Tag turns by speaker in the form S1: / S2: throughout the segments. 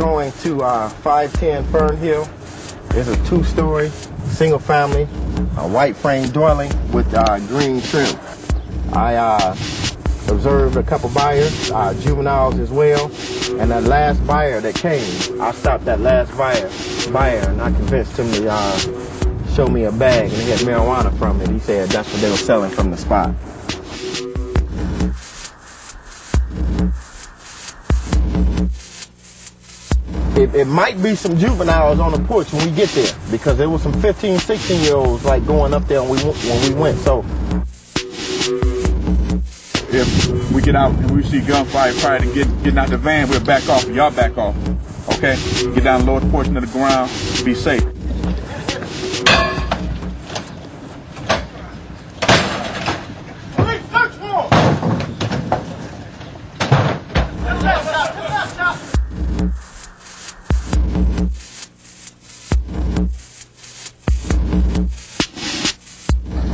S1: going to 510 Fern Hill. It's a 2-story, single family, a white frame dwelling with green trim. I observed a couple buyers, juveniles as well, and that last buyer that came, I stopped that last buyer and I convinced him to show me a bag, and he had marijuana from it. He said that's what they were selling from the spot. It might be some juveniles on the porch when we get there, because there was some 15, 16-year-olds like going up there when we went. So
S2: if we get out and we see gunfire prior to getting out the van, we'll back off. Y'all back off. Okay? Get down the lower portion of the ground. Be safe.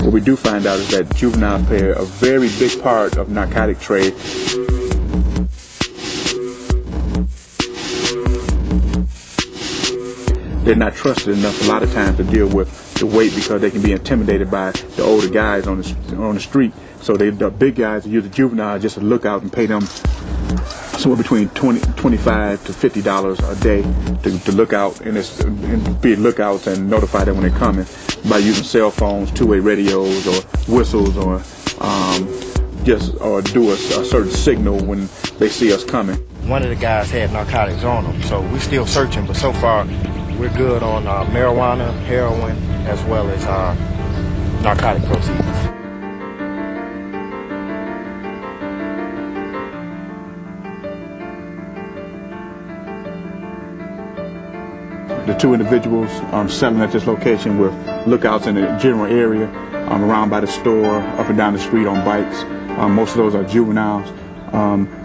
S2: What we do find out is that juveniles play a very big part of narcotic trade. They're not trusted enough a lot of times to deal with the weight, because they can be intimidated by the older guys on the street. So the big guys use the juvenile just to look out and pay them somewhere between $25 to $50 a day to look out and be lookouts and notify them when they're coming by using cell phones, two-way radios, or whistles, or do a certain signal when they see us coming.
S1: One of the guys had narcotics on him, so we're still searching, but so far we're good on marijuana, heroin, as well as narcotic proceeds.
S2: The two individuals selling at this location with lookouts in the general area, around by the store, up and down the street on bikes. Most of those are juveniles.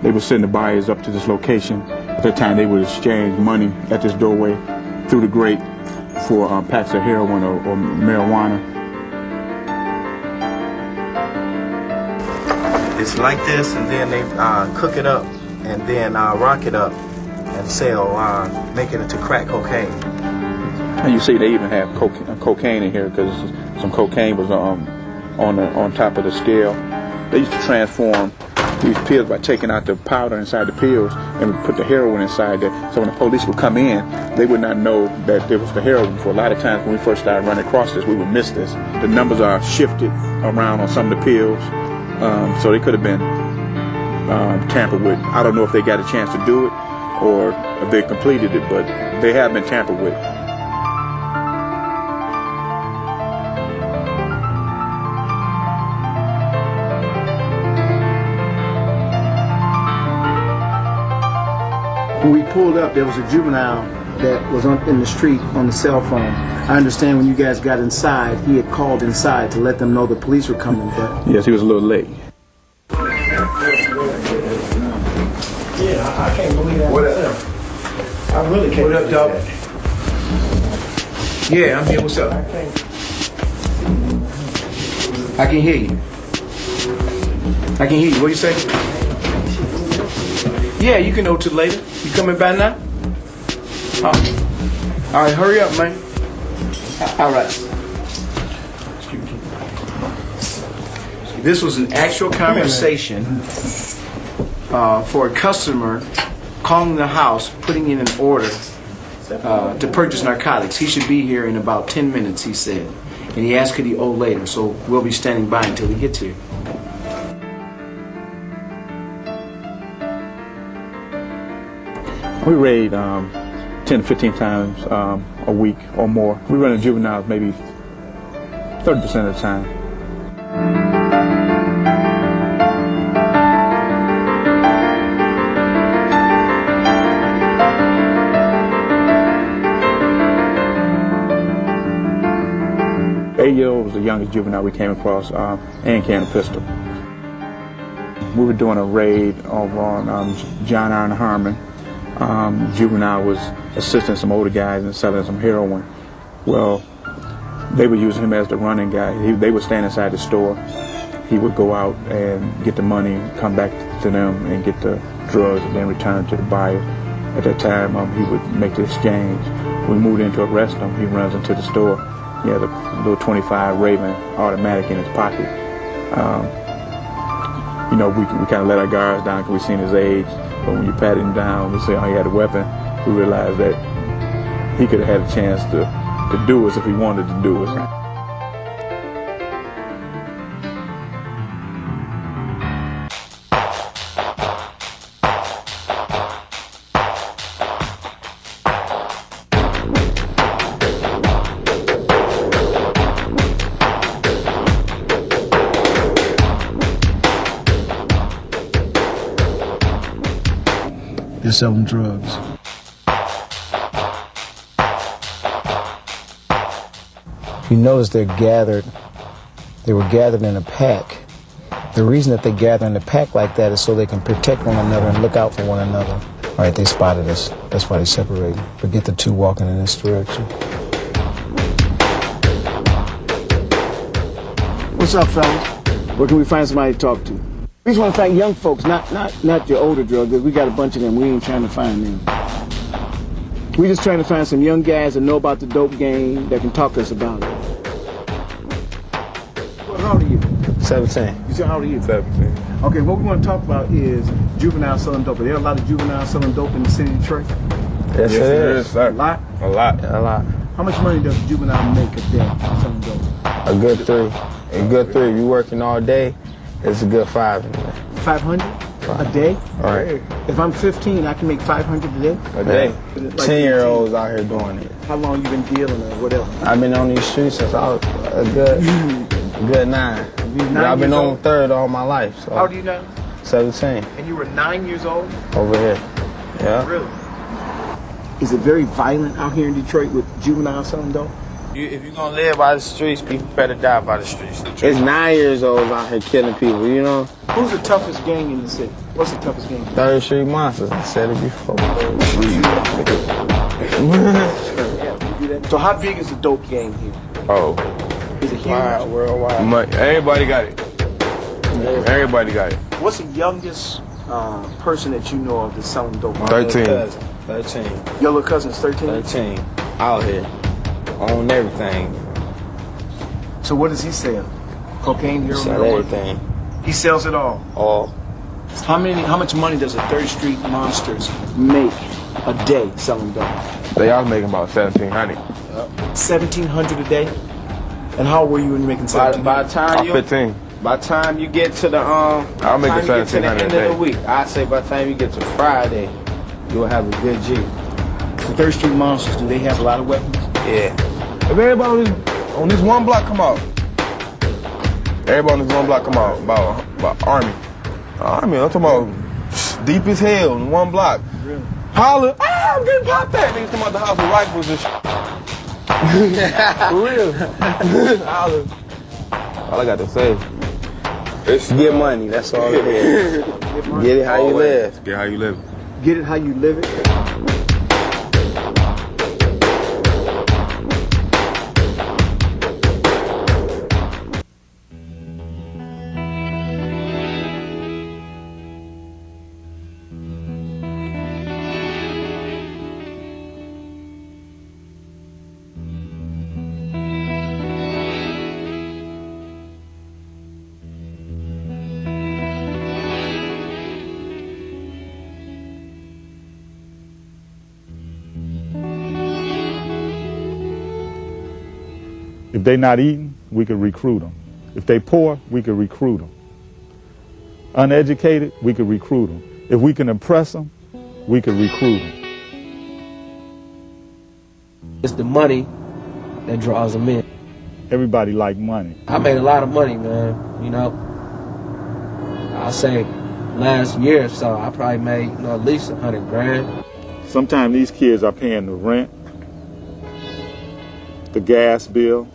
S2: They would send the buyers up to this location. At that time, they would exchange money at this doorway through the grate for packs of heroin or marijuana.
S1: It's like this, and then they cook it up and then rock it up and sell, make it into crack cocaine.
S2: And you see they even have cocaine in here, because some cocaine was on top of the scale. They used to transform these pills by taking out the powder inside the pills and would put the heroin inside there. So when the police would come in, they would not know that there was the heroin. For a lot of times when we first started running across this, we would miss this. The numbers are shifted around on some of the pills, so they could have been tampered with. I don't know if they got a chance to do it or if they completed it, but they have been tampered with.
S3: When we pulled up, there was a juvenile that was in the street on the cell phone. I understand when you guys got inside, he had called inside to let them know the police were coming, but...
S2: Yes, he was a little late.
S3: Yeah, I can't believe that.
S4: What up?
S3: I really can't.
S4: What up, dog? Yeah, I'm here. What's up? I can hear you. I can hear you. What you say? Yeah, you can know till later. You coming by now? All right, hurry up, man. All right. This was an actual conversation for a customer calling the house, putting in an order to purchase narcotics. He should be here in about 10 minutes, he said. And he asked could he owe later, so we'll be standing by until he gets here.
S2: We raid 10 to 15 times a week or more. We run in juveniles maybe 30% of the time. Eight-year-old was the youngest juvenile we came across, and carrying a pistol. We were doing a raid over on John Iron Harmon. Juvenile was assisting some older guys and selling some heroin. Well, they were using him as the running guy. They would stand inside the store. He would go out and get the money, come back to them and get the drugs, and then return to the buyer. At that time, he would make the exchange. We moved in to arrest him. He runs into the store. He had a little 25 Raven automatic in his pocket. You know, we kind of let our guards down because we seen his age. But when you pat him down, we say, oh, he had a weapon. We realized that he could have had a chance to do us if he wanted to do us.
S3: They're selling drugs. You notice they were gathered in a pack. The reason that they gather in a pack like that is so they can protect one another and look out for one another. All right, they spotted us. That's why they separated. Forget the two walking in this direction. What's up, fellas? Where can we find somebody to talk to? We just want to find young folks, not your older drug dealers. We got a bunch of them. We ain't trying to find them. We just trying to find some young guys that know about the dope game that can talk to us about it. How old are you? 17. You said how old are you? 17. Okay, what we want to talk about is juvenile selling dope. Are there a lot of juveniles selling dope in the city of Detroit?
S1: Yes, it is, sir.
S3: A lot?
S1: A lot. A lot.
S3: How much money does a juvenile make a day selling dope?
S1: A good 3. A good 3. You working all day, it's a good 5 in there.
S3: 500 a day?
S1: All right.
S3: If I'm 15, I can make 500 a day?
S1: A day.
S3: Like
S1: 10-year-olds out here doing it.
S3: How long you been dealing or whatever?
S1: I've been on these streets since I was a good 9. I've been on third all my life. So.
S3: How old are you now?
S1: 17.
S3: And you were 9 years old?
S1: Over here. Yeah.
S3: Really? Is it very violent out here in Detroit with juveniles selling dope?
S5: If you're going to live by the streets, people better die by the streets.
S1: It's 9 years old out here killing people, you know?
S3: Who's the toughest gang in the city? What's the toughest gang?
S1: 3rd Street Monsters. I said it before.
S3: So how big is the dope game here?
S5: Oh.
S3: Is it huge?
S5: Worldwide. Everybody got it. Everybody got it.
S3: What's the youngest person that you know of that's selling dope?
S5: 13.
S1: 13.
S3: Your little cousin's 13?
S1: 13. Out here. Own everything.
S3: So what does he sell? Cocaine, heroin,
S1: Sell
S3: marijuana?
S1: everything.
S3: He sells it all.
S1: All.
S3: How much money does a 3rd Street Monsters make a day selling dope?
S5: They all making about 1,700.
S3: 1,700 a day? And how old were you when you were making 1,700?
S5: By the time 15.
S1: By the time you get to the
S5: I'll make it 1,700
S1: end of the week, I say by the time you get to Friday, you'll have a good G.
S3: The 3rd Street Monsters, do they have a lot of weapons?
S1: Yeah.
S5: If everybody on this one block come out, everybody on this one block come out about Army. Army, I'm talking about deep as hell in one block.
S3: Really?
S5: Holler, I'm getting popped at. Niggas come out the house with rifles and shit. For real. Holler. All I got to say.
S1: It's get money, that's all it is. Get it how you live.
S5: Get how you live.
S3: Get it how you live it?
S6: If they're not eating, we could recruit them. If they poor, we could recruit them. Uneducated, we could recruit them. If we can impress them, we could recruit them.
S7: It's the money that draws them in.
S6: Everybody like money.
S7: I made a lot of money, man. You know, I'll say last year or so, I probably made at least 100 grand.
S6: Sometimes these kids are paying the rent, the gas bill,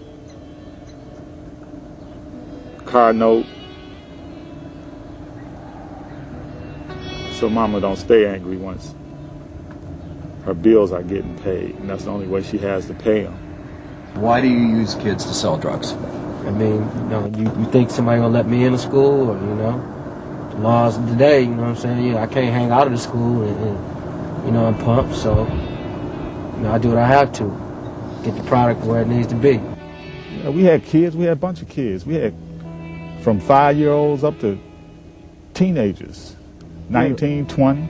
S6: car note. So mama don't stay angry once her bills are getting paid, and that's the only way she has to pay them.
S8: Why do you use kids to sell drugs?
S7: I mean, you think somebody gonna let me in the school, or the laws of today, you know what I'm saying? I can't hang out of the school and you know, and pump. So, you know, I do what I have to get the product where it needs to be.
S6: Yeah, we had kids. We had a bunch of kids. We had from 5-year-olds up to teenagers, 19, 20.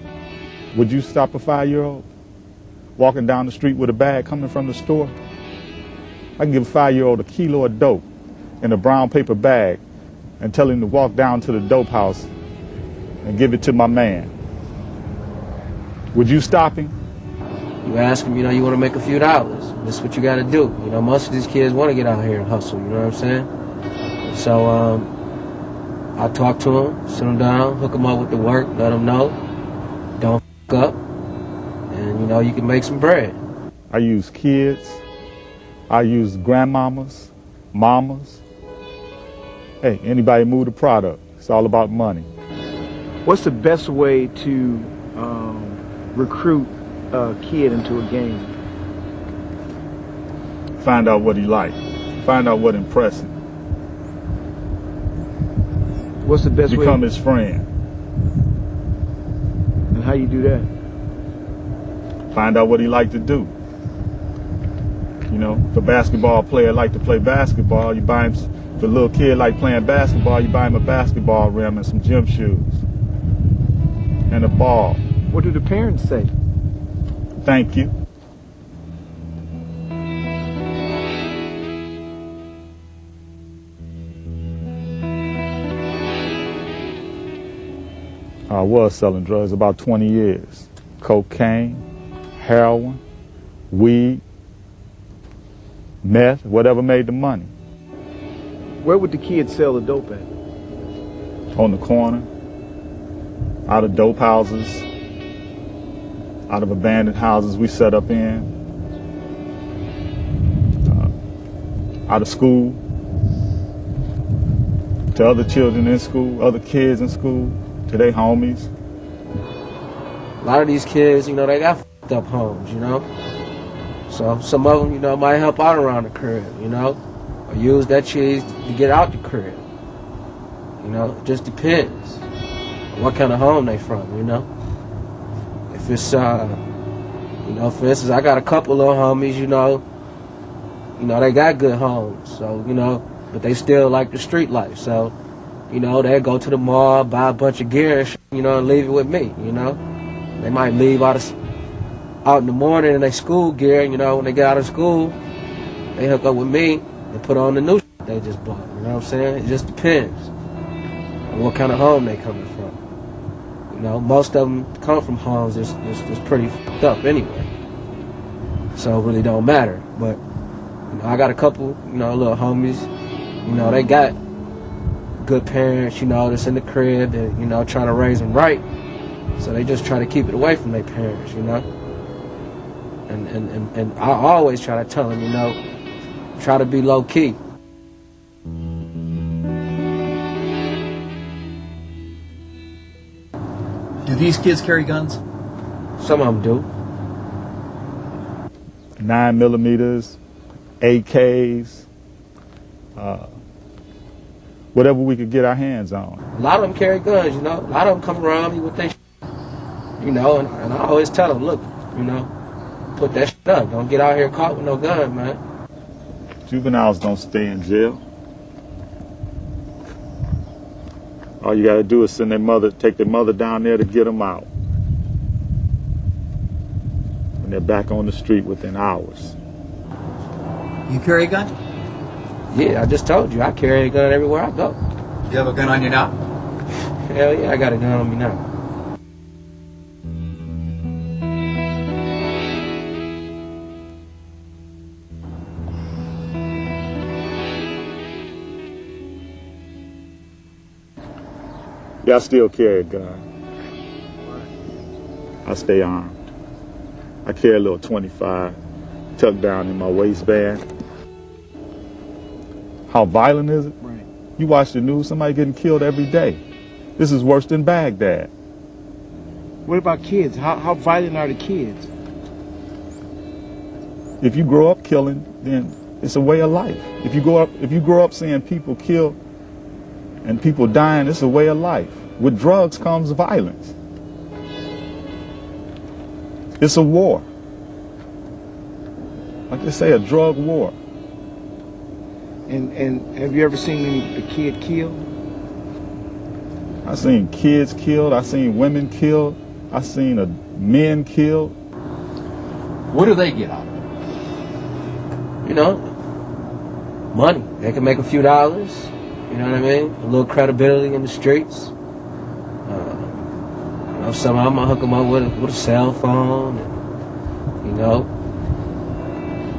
S6: Would you stop a 5-year-old walking down the street with a bag coming from the store? I can give a 5-year-old a kilo of dope in a brown paper bag and tell him to walk down to the dope house and give it to my man. Would you stop him?
S7: You ask them, you know, you want to make a few dollars. This is what you got to do. You know, most of these kids want to get out here and hustle, you know what I'm saying? So I talk to them, sit them down, hook them up with the work, let them know, don't f*** up, and, you know, you can make some bread.
S6: I use kids. I use grandmamas, mamas. Hey, anybody move the product. It's all about money.
S4: What's the best way to recruit a kid into a game?
S6: Find out what he likes. Find out what impresses him.
S4: What's the best way?
S6: Become his friend.
S4: And how you do that?
S6: Find out what he like to do. You know, if a basketball player like to play basketball, you buy him. If a little kid like playing basketball, you buy him a basketball rim and some gym shoes and a ball.
S4: What do the parents say?
S6: Thank you. I was selling drugs about 20 years. Cocaine, heroin, weed, meth, whatever made the money.
S4: Where would the kids sell the dope at?
S6: On the corner, out of dope houses, out of abandoned houses we set up in, out of school, to other children in school, other kids in school, to their homies.
S7: A lot of these kids, you know, they got f***ed up homes, you know? So some of them, you know, might help out around the crib, you know? Or use that cheese to get out the crib. You know, it just depends on what kind of home they from, you know? If it's, you know, for instance, I got a couple little homies, you know, they got good homes, so, you know, but they still like the street life, so, you know, they go to the mall, buy a bunch of gear and shit, you know, and leave it with me, you know? They might leave out in the morning in their school gear, you know, when they get out of school, they hook up with me and put on the new shit they just bought, you know what I'm saying? It just depends on what kind of home they coming from. You know, most of them come from homes that's pretty f***ed up anyway, so it really don't matter. But, you know, I got a couple, you know, little homies, you know, they got good parents, you know, that's in the crib and, you know, trying to raise them right. So they just try to keep it away from their parents, you know. And I always try to tell them, you know, try to be low key.
S8: Do these kids carry guns?
S7: Some of them do.
S6: 9mm, AKs, whatever we could get our hands on.
S7: A lot of them carry guns, you know. A lot of them come around me with their you know, and I always tell them, look, you know, put that shit up. Don't get out here caught with no gun, man.
S6: Juveniles don't stay in jail. All you gotta do is send take their mother down there to get them out. And they're back on the street within hours.
S8: You carry a gun?
S7: Yeah, I just told you, I carry a gun everywhere I go.
S8: You have a gun on you now?
S7: Hell yeah, I got a gun on me now.
S6: Yeah, I still carry a gun. I stay armed. I carry a little 25 tucked down in my waistband. How violent is it?
S4: Right.
S6: You watch the news, somebody getting killed every day. This is worse than Baghdad.
S4: What about kids? How violent are the kids?
S6: If you grow up killing, then it's a way of life. If you grow up seeing people killed and people dying, it's a way of life. With drugs comes violence. It's a war. Like they say, a drug war.
S3: And have you ever seen a kid killed?
S6: I seen kids killed. I seen women killed. I seen men killed.
S8: What do they get out of it?
S7: You know, money. They can make a few dollars. You know what I mean? A little credibility in the streets. You know, somehow I'm gonna hook them up with a cell phone. And, you know,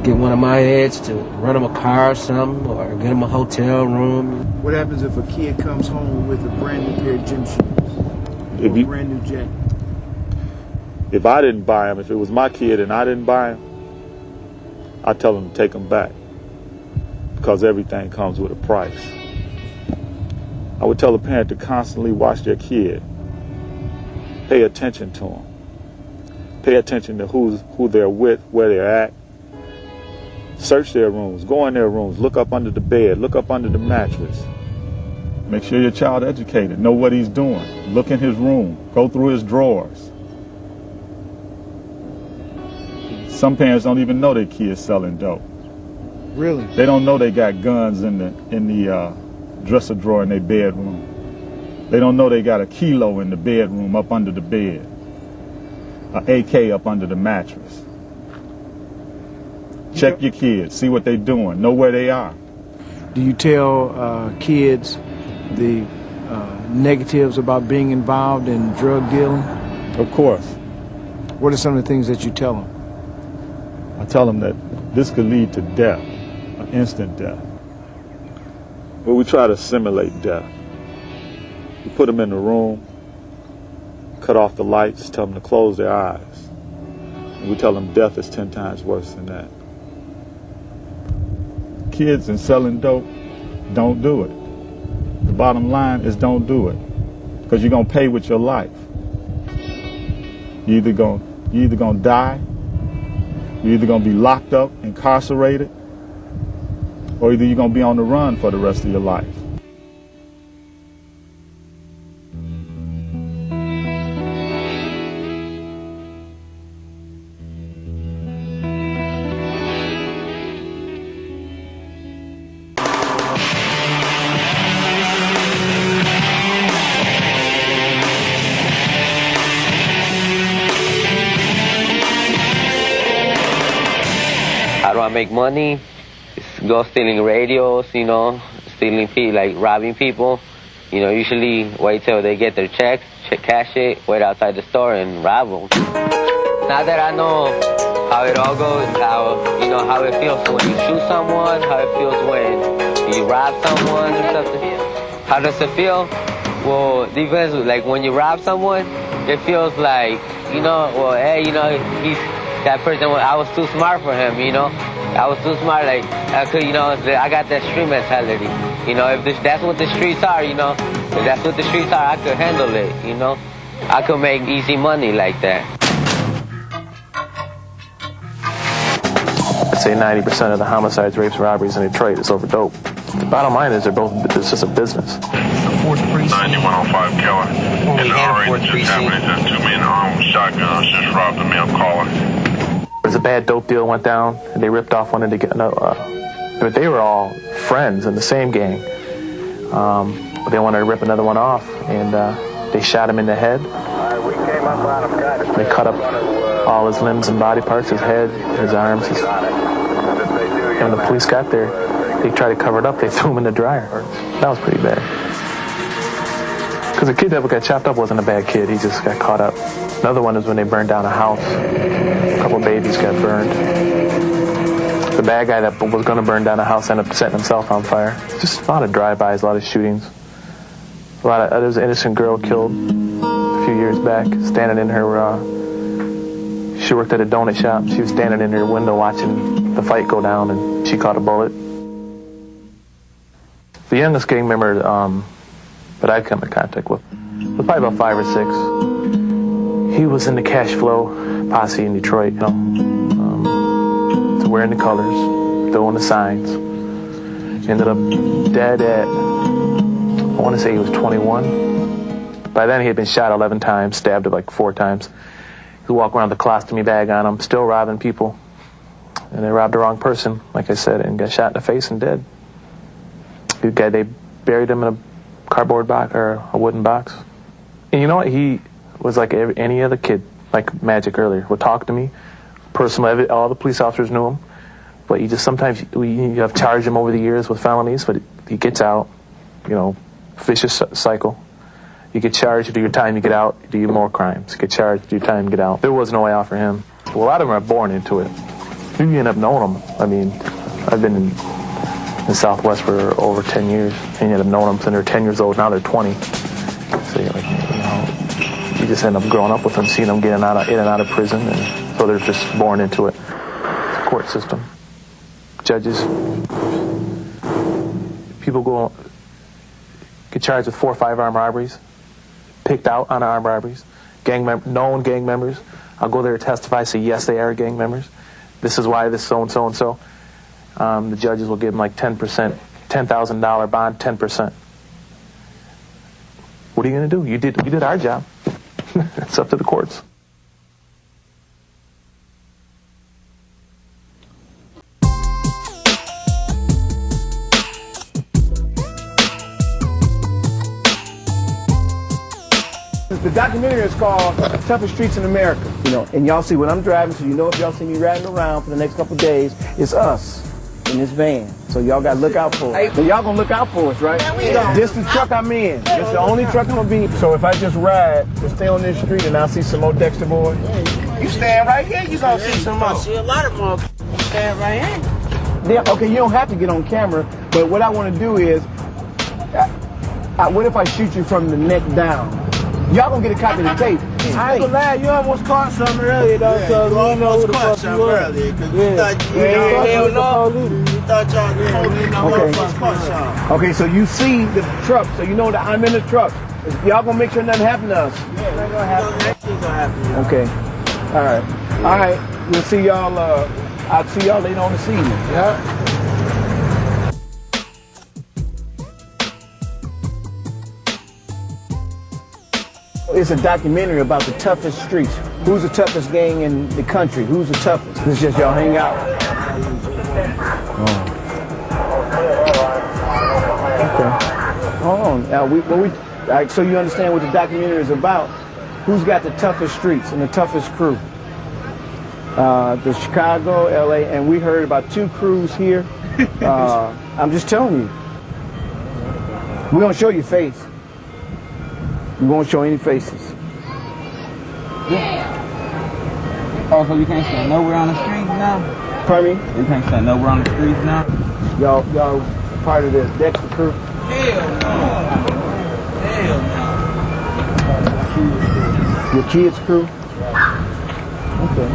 S7: get one of my heads to rent them a car or something, or get them a hotel room.
S3: What happens if a kid comes home with a brand new pair of gym shoes? Or a brand new jacket?
S6: If I didn't buy them, if it was my kid and I didn't buy them, I'd tell them to take them back, because everything comes with a price. I would tell the parent to constantly watch their kid. Pay attention to them. Pay attention to who they're with, where they're at. Search their rooms. Go in their rooms. Look up under the bed. Look up under the mattress. Make sure your child educated. Know what he's doing. Look in his room. Go through his drawers. Some parents don't even know their kids selling dope.
S3: Really?
S6: They don't know they got guns in the dresser drawer in their bedroom. They don't know they got a kilo in the bedroom up under the bed. An AK up under the mattress. Check your kids. See what they're doing. Know where they are.
S3: Do you tell kids the negatives about being involved in drug dealing?
S6: Of course.
S3: What are some of the things that you tell them?
S6: I tell them that this could lead to death, an instant death. Well, we try to simulate death. We put them in the room, cut off the lights, tell them to close their eyes. And we tell them death is 10 times worse than that. Kids and selling dope, don't do it. The bottom line is don't do it, because you're going to pay with your life. You're either going to die, you're either going to be locked up, incarcerated, or either you're going to be on the run for the rest of your life.
S9: How do I make money? It's go stealing radios, you know, stealing people, like robbing people. You know, usually wait till they get their checks, cash it, wait outside the store and rob them. Now that I know how it all goes, how it feels when you shoot someone, how it feels when you rob someone or something. How does it feel? Well, depends. Like when you rob someone, it feels like, well, hey, he's that person. I was too smart for him, I was too smart. Like I could, I got that street mentality. If that's what the streets are, if that's what the streets are, I could handle it. I could make easy money like that.
S10: I'd say 90% of the homicides, rapes, robberies in Detroit is over dope. The bottom line is it's just a business.
S11: Fourth precinct. 9105 Keller. In the orange just happened. Just 2 men armed with shotguns just robbed a mail caller.
S10: There's a bad dope deal went down, and they ripped off one of the but they were all friends in the same gang. But they wanted to rip another one off, and they shot him in the head. They cut up all his limbs and body parts, his head, his arms. And when the police got there, they tried to cover it up. They threw him in the dryer. That was pretty bad. Because the kid that got chopped up wasn't a bad kid. He just got caught up. Another one is when they burned down a house. A couple of babies got burned. The bad guy that was going to burn down a house ended up setting himself on fire. Just a lot of drive-bys, a lot of shootings. There was an innocent girl killed a few years back, standing in her, she worked at a donut shop. She was standing in her window watching the fight go down, and she caught a bullet. The youngest gang member that I'd come in contact with was probably about 5 or 6. He was in the cash flow posse in Detroit, so wearing the colors, throwing the signs. Ended up dead at, I want to say he was 21. By then he had been shot 11 times, stabbed like 4 times. who walk around with a colostomy bag on them, still robbing people. And they robbed the wrong person, like I said, and got shot in the face and dead. The guy, they buried him in a cardboard box or a wooden box. And you know what? He was like any other kid, like Magic earlier, would talk to me. Personally, all the police officers knew him. But you just sometimes, you have charged him over the years with felonies, but he gets out, you know, vicious cycle. You get charged, you do your time, you get out, you do more crimes. You get charged, do your time, get out. There was no way out for him. Well, a lot of them are born into it. You end up knowing them. I mean, I've been in Southwest for over 10 years, and you end up knowing them since they're 10 years old. Now they're 20. So you're like, you know, you just end up growing up with them, seeing them getting in and out of prison, and so they're just born into it. The court system, judges, people get charged with 4 or 5 armed robberies, picked out on armed robberies, known gang members. I'll go there to testify, say yes, they are gang members. This is why this so and so and so. The judges will give them like 10%, $10,000 bond, 10%. What are you going to do? We did our job. It's up to the courts.
S4: The documentary is called Toughest Streets in America. You know, and y'all see when I'm driving, so you know if y'all see me riding around for the next couple of days, it's us in this van. So y'all got to look out for us. So y'all going to look out for us, right? This is the truck I'm in. This is the only truck I'm going to be. So if I just ride and stay on this street and I'll see some more Dexter boys? You stand right here, you going to see some more.
S12: See a lot of more. Stand right here.
S4: Yeah, okay, you don't have to get on camera, but what I want to do is, what if I shoot you from the neck down? Y'all gonna get a copy of the tape. I ain't gonna lie, you almost caught something earlier though, so you almost caught something earlier. You thought y'all Okay, so you see the truck, so you know that I'm in the truck. Y'all gonna make sure nothing happen to us. Yeah, nothing gonna happen. Okay. All right. We'll see y'all. I'll see y'all later on this evening. Yeah. It's a documentary about the toughest streets. Who's the toughest gang in the country? Who's the toughest? It's just y'all hang out. Okay. Hold on. Now, so you understand what the documentary is about. Who's got the toughest streets and the toughest crew? The Chicago, LA, and we heard about 2 crews here. I'm just telling you. We're going to show you face. We won't show any faces.
S12: Yeah. Oh, so you can't stand nowhere on the streets now?
S4: Pardon me?
S12: You can't stand nowhere on the streets now?
S4: Y'all part of the Dexter crew?
S12: Hell no. Hell no.
S4: Your kids' crew? Okay.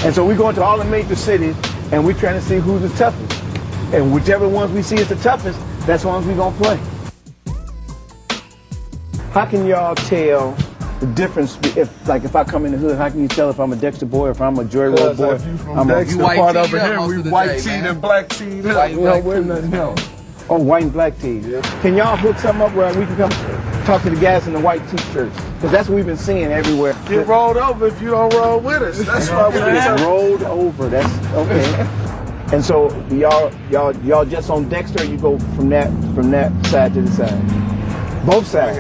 S4: And so we're going to all the major cities, and we're trying to see who's the toughest. And whichever ones we see is the toughest, that's the ones we're going to play. How can y'all tell the difference if I come in the hood? How can you tell if I'm a Dexter boy or if I'm a Joy Road boy?
S5: If you from Dexter part over here, we white teed and black teed.
S4: Oh, white and black tee. Yeah. Can y'all hook something up where we can come talk to the guys in the white t-shirts? Because that's what we've been seeing everywhere.
S5: Get rolled over if you don't roll with us. That's why we
S4: get rolled over. That's okay. And so y'all just on Dexter, or you go from that side to the side? Both sides.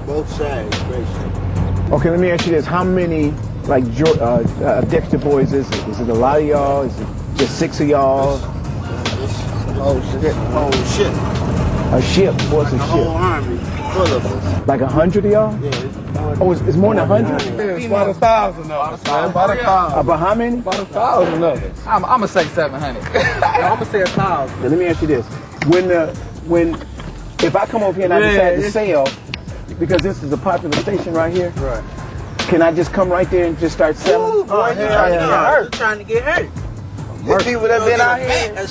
S12: Both sides, basically.
S4: Okay, let me ask you this: how many Dexter boys is it? Is it a lot of y'all? Is it just 6 of y'all?
S12: Whole ship.
S4: A ship? What's a ship?
S12: A whole army full of us.
S4: Like 100 of y'all?
S12: Yeah.
S4: Oh, it's more than 100?
S5: Yeah, it's about 1,000 of us. About 1,000.
S4: About how many?
S5: About 1,000 of us.
S12: I'm gonna say 700. I'm gonna say 1,000.
S4: Now, let me ask you this: if I come over here and I decide to sell, because this is a popular station right here,
S5: right?
S4: Can I just come right there and just start selling?
S12: Ooh, boy, you're trying to get hurt.
S4: These people that been out here
S12: and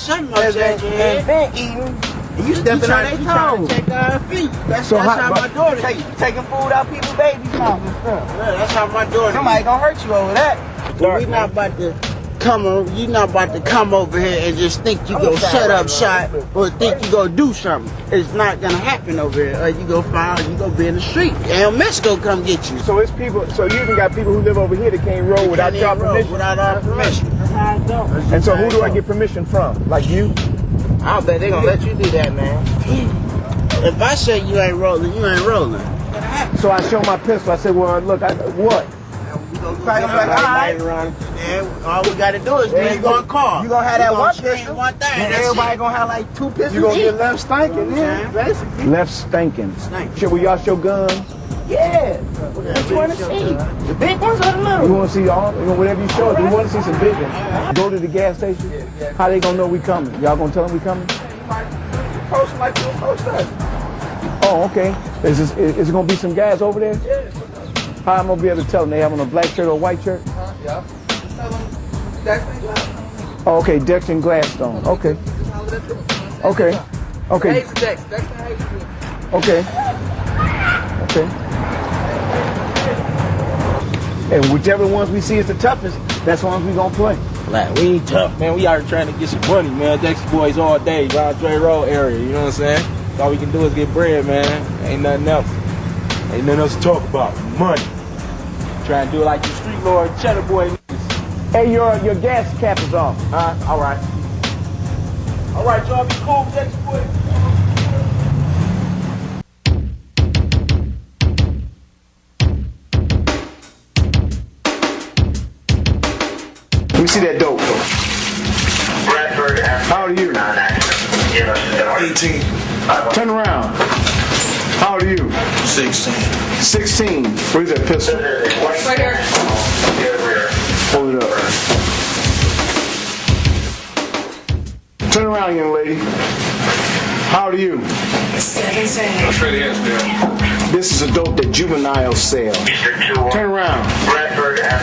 S12: been eating. And you stepping on their toes. Check our feet. That's how my daughter taking food out people's babies' mouths and stuff. Yeah, that's how my daughter. Somebody gonna hurt you over that. We not about to you're not about to come over here and just think you go shut up shop or think you go do something. It's not gonna happen over here. Or you go be in the street. And Miss go come get you.
S1: So it's people. So you even got people who live over here that can't roll without your permission.
S12: Without our permission.
S1: And so who do I get permission from? Like you?
S12: I'll bet they gonna let you do that, man. If I say you ain't rolling, you ain't rolling.
S1: So I show my pistol. I say, well, look, what?
S12: And all we gotta do is be one car.
S1: You gonna have that one pistol?
S12: One thing.
S1: And everybody gonna have like 2 pistols. You gonna get left stinking, yeah, basically. Left stinking. Should we y'all show guns?
S12: Yeah. What you wanna see? The big ones or the little?
S1: You wanna see all? Whatever you show us. We wanna see some big ones. Go to the gas station. How they gonna know we coming? Y'all gonna tell them we coming? Post like you post us. Oh, okay. Is it gonna be some guys over there? Yeah. How am I gonna be able to tell them? They have on a black shirt or a white shirt?
S13: Yeah. Tell them Dexter Gladstone.
S1: Oh, okay, Dexter and Gladstone. Okay. Okay. Okay. Okay. Okay. And whichever ones we see is the toughest, that's the ones we gonna play.
S7: Like, we ain't tough, man. We out here trying to get some money, man. Dexter boys all day, around Dre Road area, you know what I'm saying? All we can do is get bread, man. Ain't nothing else. Ain't nothing else to talk about. Money. Try and do it like your street lord, cheddar boy.
S1: Hey, your gas cap is off.
S7: All right. All right, y'all be cool, Dexter boy.
S1: Let me see that dope. How old are you?
S11: 18.
S1: Turn around. How old are you?
S11: 16.
S1: 16. Where's that pistol?
S11: Right here.
S1: Hold it up. Turn around, young lady. How old are you?
S11: 17.
S1: This is a dope that Juvenile sell. Turn around.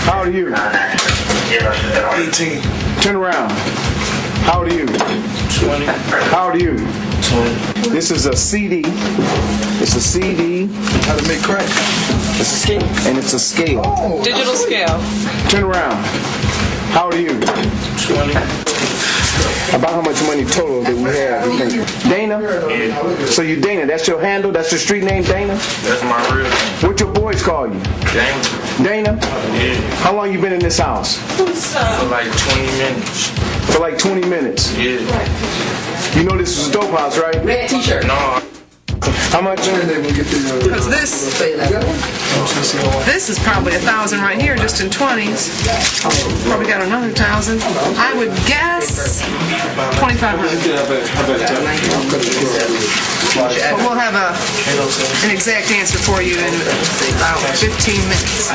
S1: How old are you?
S11: 18.
S1: Turn around. How old are you?
S11: 20.
S1: How old are you?
S11: 20.
S1: This is a CD. It's a CD.
S11: How to make crack.
S1: It's a scale. And it's a scale.
S14: Digital scale.
S1: Turn around. How old are you?
S11: 20.
S1: About how much money total do we have, you think? Dana?
S11: Yeah.
S1: So you Dana, that's your handle? That's your street name, Dana?
S11: That's my real name.
S1: What your boys call you?
S11: Dana.
S1: Dana?
S11: Yeah.
S1: How long you been in this house?
S11: For like 20 minutes.
S1: For like 20 minutes?
S11: Yeah.
S1: You know this is a dope house, right?
S14: Red t-shirt.
S11: No.
S1: How much?
S14: Because this is probably 1,000 right here, just in 20s. Probably got another 1,000. I would guess 2,500. But we'll have an exact answer for you in about 15 minutes.